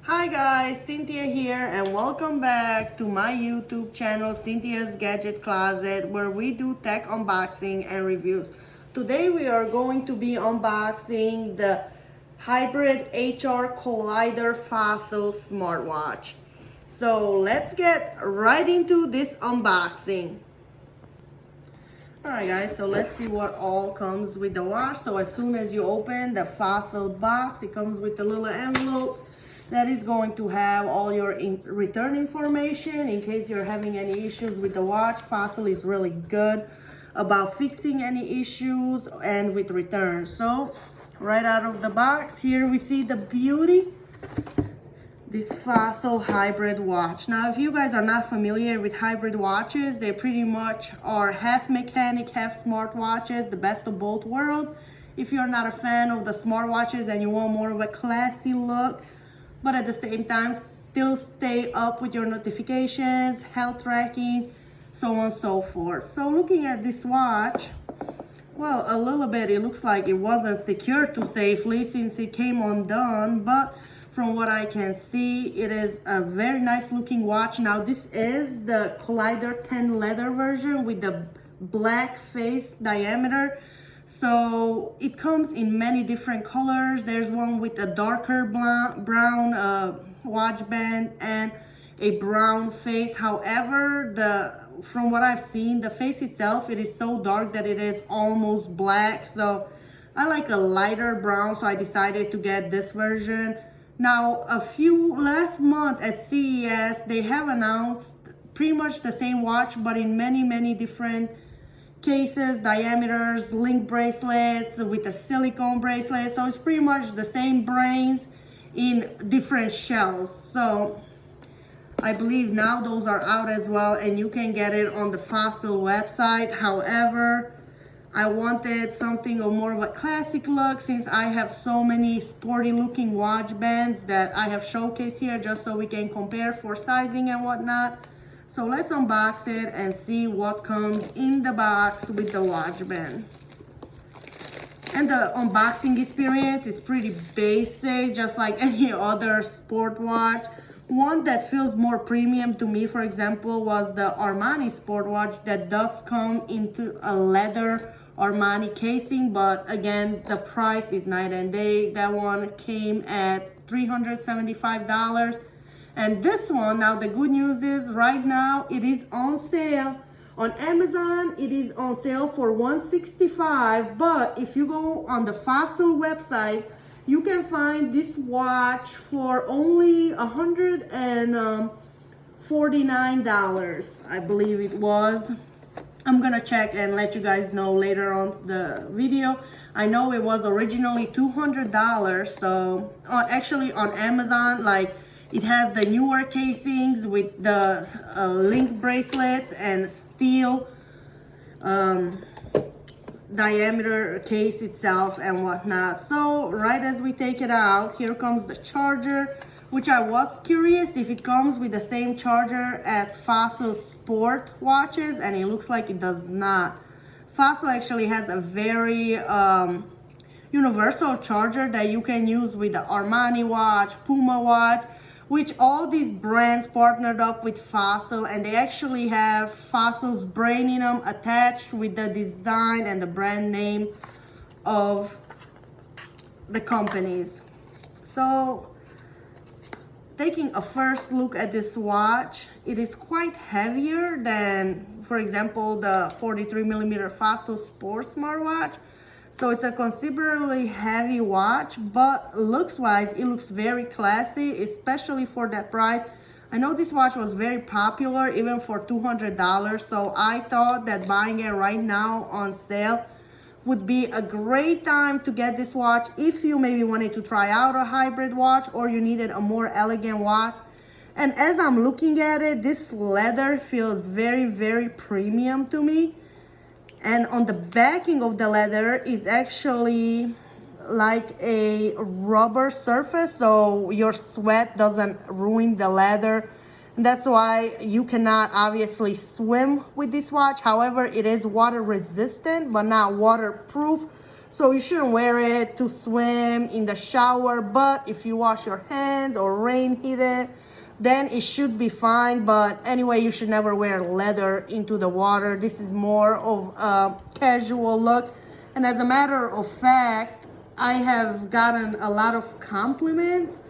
Hi guys, Cynthia here and welcome back to my YouTube channel, Cynthia's Gadget Closet, where we do tech unboxing and reviews. Today we are going to be unboxing the Hybrid HR Collider Fossil Smartwatch. So let's get right into this unboxing. Alright guys, so let's see what all comes with the watch. So as soon as you open the Fossil box, it comes with a little envelope that is going to have all your return information in case you're having any issues with the watch. Fossil is really good about fixing any issues and with returns. So right out of the box, here we see the beauty, this Fossil hybrid watch. Now, if you guys are not familiar with hybrid watches, they pretty much are half mechanic, half smartwatches, the best of both worlds. If you're not a fan of the smartwatches and you want more of a classy look, but at the same time still stay up with your notifications, health tracking, so on and so forth. So looking at this watch, well, a little bit it looks like it wasn't secured too safely since it came undone, but from what I can see, it is a very nice looking watch. Now this is the Collider 10 leather version with the black face diameter. So it comes in many different colors. There's one with a darker brown watch band and a brown face. However, from what I've seen, the face itself, it is so dark that it is almost black. So I like a lighter brown, so I decided to get this version. Now, last month at CES, they have announced pretty much the same watch, but in many different cases, diameters, link bracelets with a silicone bracelet. So it's pretty much the same brains in different shells. So I believe now those are out as well and you can get it on the Fossil website. However, I wanted something of more of a classic look since I have so many sporty looking watch bands that I have showcased here just so we can compare for sizing and whatnot. So let's unbox it and see what comes in the box with the watch band. And the unboxing experience is pretty basic, just like any other sport watch. One that feels more premium to me, for example, was the Armani sport watch that does come into a leather Armani casing, but again, the price is night and day. That one came at $375. And this one, now the good news is right now it is on sale. On Amazon, it is on sale for $165, but if you go on the Fossil website, you can find this watch for only $149, I believe it was. I'm gonna check and let you guys know later on the video. I know it was originally $200, so actually on Amazon, like, it has the newer casings with the link bracelets and steel diameter case itself and whatnot. So right as we take it out, here comes the charger, which I was curious if it comes with the same charger as Fossil sport watches, and it looks like it does not. Fossil actually has a very universal charger that you can use with the Armani watch, Puma watch, which all these brands partnered up with Fossil, and they actually have Fossil's brain in them attached with the design and the brand name of the companies. So taking a first look at this watch, it is quite heavier than, for example, the 43mm Fossil Sport smartwatch. So it's a considerably heavy watch, but looks-wise, it looks very classy, especially for that price. I know this watch was very popular, even for $200, so I thought that buying it right now on sale would be a great time to get this watch if you maybe wanted to try out a hybrid watch or you needed a more elegant watch. And as I'm looking at it, this leather feels very premium to me. And on the backing of the leather is actually like a rubber surface, so your sweat doesn't ruin the leather. And that's why you cannot obviously swim with this watch. However, it is water resistant, but not waterproof. So you shouldn't wear it to swim, in the shower, but if you wash your hands or rain hit it, then it should be fine. But anyway, you should never wear leather into the water. This is more of a casual look. And as a matter of fact, I have gotten a lot of compliments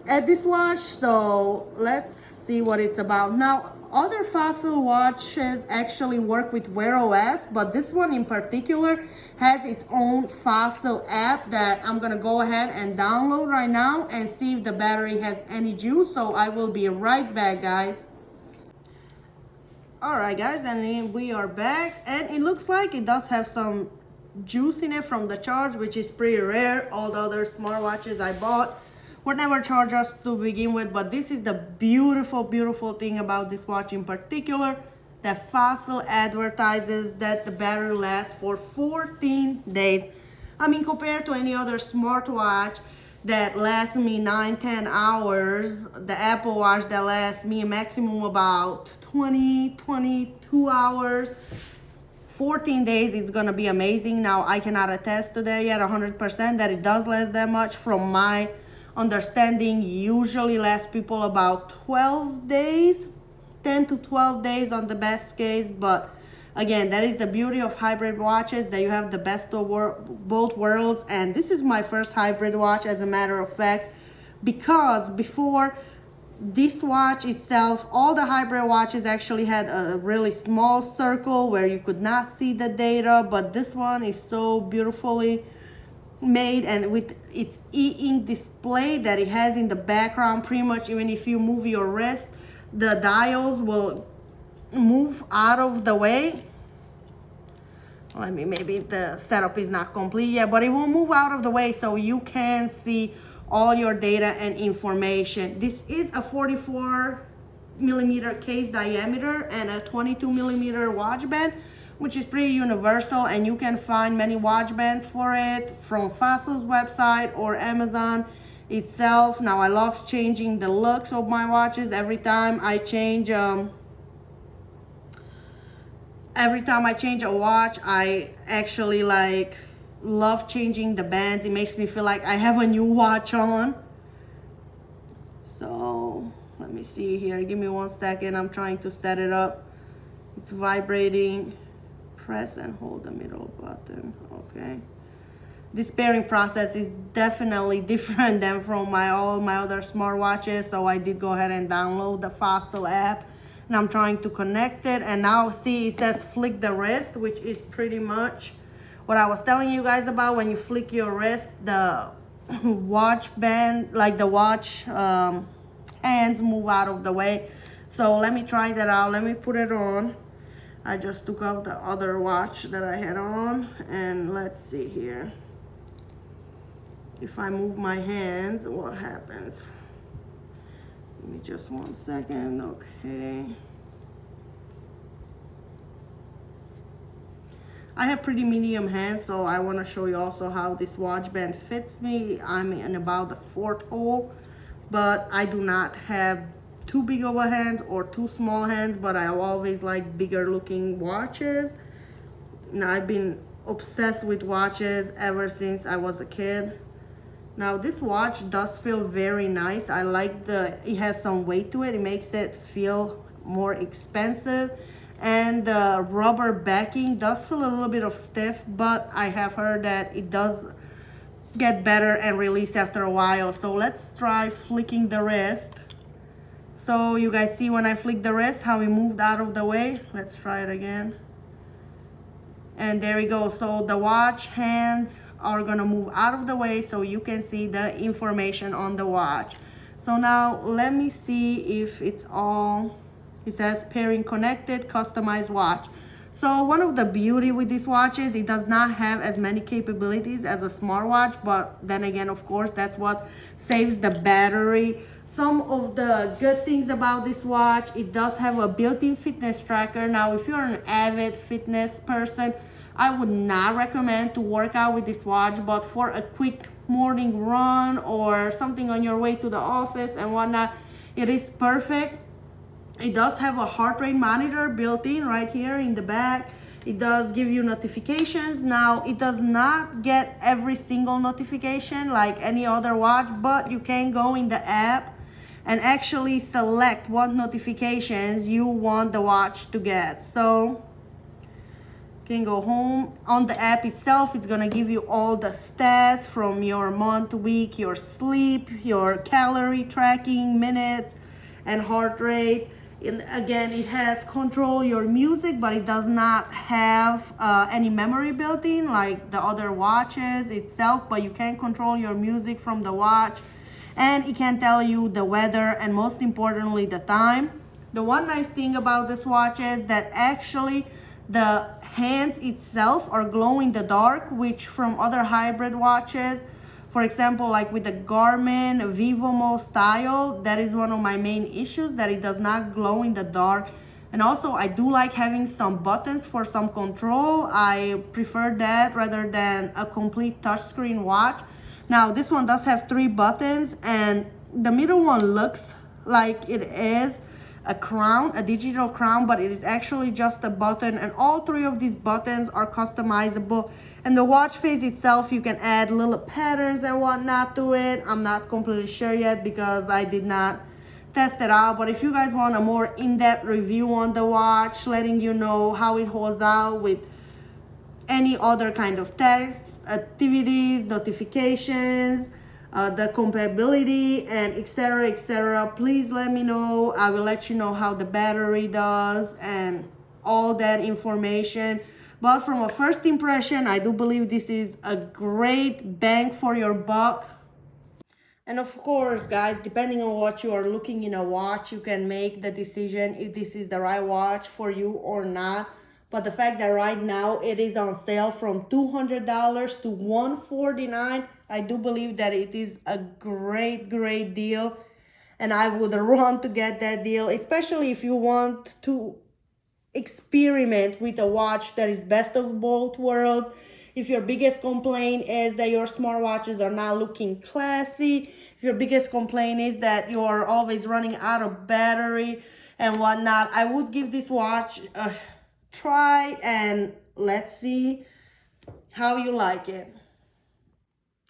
at this watch, so let's see what it's about. Now, other Fossil watches actually work with Wear OS, but this one in particular has its own Fossil app that I'm gonna go ahead and download right now and see if the battery has any juice. So I will be right back, guys. All right, guys, and we are back, and it looks like it does have some juice in it from the charge, which is pretty rare. All the other smartwatches I bought were never charged up to begin with, but this is the beautiful, beautiful thing about this watch in particular, that Fossil advertises that the battery lasts for 14 days. I mean, compared to any other smartwatch that lasts me 9-10 hours, the Apple Watch that lasts me a maximum about 22 hours, 14 days is gonna be amazing. Now, I cannot attest to that yet 100% that it does last that much. From my understanding, usually lasts people about 12 days, 10 to 12 days on the best case. But again, that is the beauty of hybrid watches, that you have the best of both worlds. And this is my first hybrid watch, as a matter of fact, because before this watch itself, all the hybrid watches actually had a really small circle where you could not see the data, but this one is so beautifully made, and with its e-ink display that it has in the background, pretty much even if you move your wrist, the dials will move out of the way. Let me, maybe the setup is not complete yet, but it will move out of the way so you can see all your data and information. This is a 44mm case diameter and a 22mm watch band, which is pretty universal, and you can find many watch bands for it from Fossil's website or Amazon itself. Now, I love changing the looks of my watches. Every time I change a watch, I actually love changing the bands. It makes me feel like I have a new watch on. So let me see here, give me 1 second. I'm trying to set it up. It's vibrating. Press and hold the middle button. Okay, this pairing process is definitely different than from all my other smartwatches, so I did go ahead and download the Fossil app, and I'm trying to connect it. And now see, it says flick the wrist, which is pretty much what I was telling you guys about. When you flick your wrist, the watch band, like the watch hands, move out of the way. So let me try that out. Let me put it on. I just took off the other watch that I had on, and let's see here. If I move my hands, what happens? Give me just 1 second. Okay. I have pretty medium hands, so I want to show you also how this watch band fits me. I'm in about the 4th hole, but I do not have too big of a hands or too small hands, but I always like bigger looking watches. Now, I've been obsessed with watches ever since I was a kid. Now, this watch does feel very nice. I like it has some weight to it. It makes it feel more expensive. And the rubber backing does feel a little bit of stiff, but I have heard that it does get better and release after a while. So let's try flicking the wrist. So you guys see when I flick the wrist, how it moved out of the way. Let's try it again. And there we go. So the watch hands are gonna move out of the way so you can see the information on the watch. So now let me see if it's all, it says pairing connected, customized watch. So one of the beauty with this watch is it does not have as many capabilities as a smartwatch, but then again, of course, that's what saves the battery. Some of the good things about this watch, it does have a built-in fitness tracker. Now, if you're an avid fitness person, I would not recommend to work out with this watch, but for a quick morning run or something on your way to the office and whatnot, it is perfect. It does have a heart rate monitor built in right here in the back. It does give you notifications. Now, it does not get every single notification like any other watch, but you can go in the app and actually select what notifications you want the watch to get. So you can go home. On the app itself, it's gonna give you all the stats from your month, week, your sleep, your calorie tracking, minutes, and heart rate. And again, it has control your music, but it does not have any memory built in like the other watches itself, but you can control your music from the watch, and it can tell you the weather and most importantly the time. The one nice thing about this watch is that actually the hands itself are glow in the dark, which from other hybrid watches, for example, like with the Garmin Vivomo style, that is one of my main issues, that it does not glow in the dark. And also, I do like having some buttons for some control. I prefer that rather than a complete touchscreen watch. Now, this one does have 3 buttons, and the middle one looks like it is a crown, a digital crown, but it is actually just a button, and all 3 of these buttons are customizable. And the watch face itself, you can add little patterns and whatnot to it. I'm not completely sure yet because I did not test it out, but if you guys want a more in-depth review on the watch, letting you know how it holds out with any other kind of tests, activities, notifications, the compatibility, and etc., please let me know. I will let you know how the battery does and all that information. But from a first impression, I do believe this is a great bang for your buck. And of course, guys, depending on what you are looking in a watch, you can make the decision if this is the right watch for you or not. But the fact that right now it is on sale from $200 to $149, I do believe that it is a great deal. And I would run to get that deal, especially if you want to experiment with a watch that is best of both worlds. If your biggest complaint is that your smartwatches are not looking classy, if your biggest complaint is that you are always running out of battery and whatnot, I would give this watch a try, and let's see how you like it.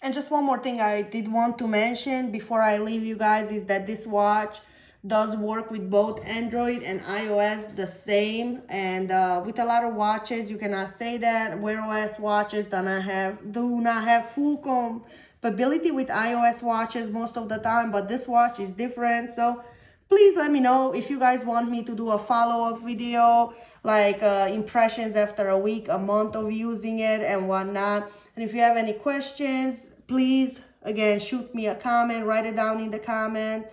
And just one more thing I did want to mention before I leave you guys is that this watch does work with both Android and iOS the same. And with a lot of watches, you cannot say that. Wear OS watches do not have full compatibility with iOS watches most of the time, but this watch is different. So please let me know if you guys want me to do a follow-up video, like impressions after a week, a month of using it and whatnot. And if you have any questions, please, again, shoot me a comment, write it down in the comments.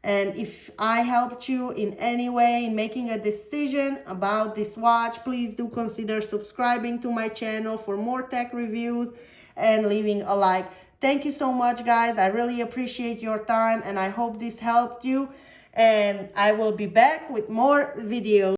And if I helped you in any way in making a decision about this watch, please do consider subscribing to my channel for more tech reviews and leaving a like. Thank you so much, guys. I really appreciate your time, and I hope this helped you. And I will be back with more videos.